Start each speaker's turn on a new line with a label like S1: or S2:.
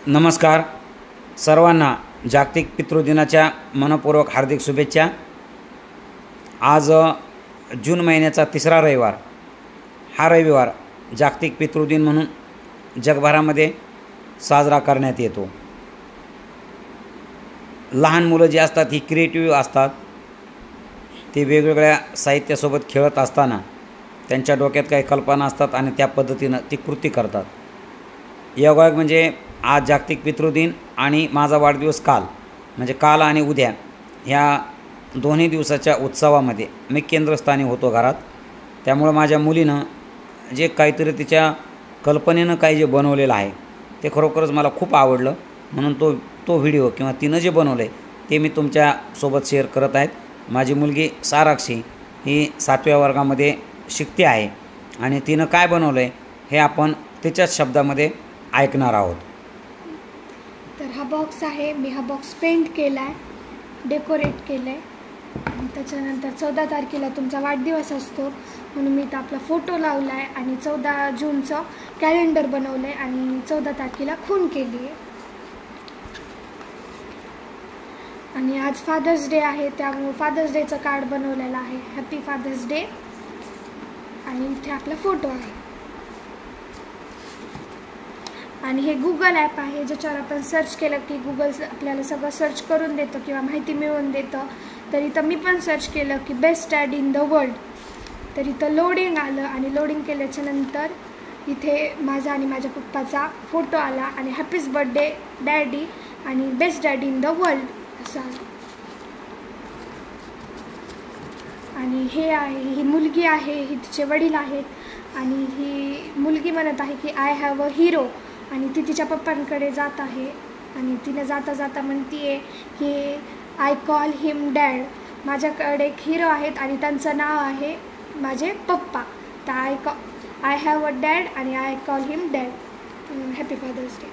S1: नमस्कार सर्वांना जागतिक पितृदिनाच्या मनपूर्वक हार्दिक शुभेच्छा। आज जून महिन्याचा तिसरा रविवार, हा रविवार जागतिक पितृदिन म्हणून जगभरामध्ये साजरा करण्यात येतो। लहान मुलं जी असतात ही क्रिएटिव्ह असतात, ते वेगवेगळ्या साहित्यासोबत खेळत असताना त्यांच्या डोक्यात काही कल्पना असतात आणि त्या पद्धतीनं ती कृती करतात। योगायोग म्हणजे आज जागतिक पितृदिन आणि माझा वाढदिवस काल, म्हणजे काल आणि उद्या ह्या दोन्ही दिवसाच्या उत्सवामध्ये मी केंद्रस्थानी होतो घरात। त्यामुळे माझ्या मुलीनं जे काहीतरी तिच्या कल्पनेनं काही जे बनवलेलं आहे ते खरोखरच मला खूप आवडलं, म्हणून तो व्हिडिओ किंवा तिनं जे बनवलं आहे ते मी तुमच्यासोबत शेअर करत आहेत। माझी मुलगी साराक्षी ही 7व्या वर्गामध्ये शिकते आहे आणि तिनं काय बनवलं आहे हे आपण तिच्याच शब्दामध्ये ऐकणार आहोत।
S2: तर हा बॉक्स आहे, मी हा बॉक्स पेंट केला आहे, डेकोरेट केलं आहे आणि त्याच्यानंतर 14 तारखेला तुमचा वाढदिवस असतो म्हणून मी इथं आपला फोटो लावला आहे आणि 14 जूनचं कॅलेंडर बनवलं आहे आणि 14 तारखेला खून केली आहे। आणि आज फादर्स डे आहे, त्यामुळे फादर्स डेचं कार्ड बनवलेलं आहे, हॅपी फादर्स डे। आणि इथे आपला फोटो आहे आणि हे गूगल ॲप आहे ज्याच्यावर आपण सर्च केलं की गूगल आपल्याला सगळं सर्च करून देतं किंवा माहिती मिळवून देतं। तर इथं मी पण सर्च केलं की best dad in the world, तर इथं लोडिंग आलं आणि लोडिंग केल्याच्या नंतर इथे माझा आणि माझ्या पप्पाचा फोटो आला आणि हॅपीज बर्थडे डॅडी आणि best dad in the world असं आलं। आणि हे आहे, ही मुलगी आहे, ही तिचे वडील आहेत आणि ही मुलगी म्हणत आहे की आय हॅव अ हिरो आणि ती तिच्या पप्पांकडे जात आहे आणि तिने जाता जाता म्हणते की आय कॉल हिम डॅड, माझ्याकडे एक हिरो आहेत आणि त्यांचं नाव आहे माझे पप्पा, तर आय हॅव अ डॅड आणि I call him dad. Happy father's day.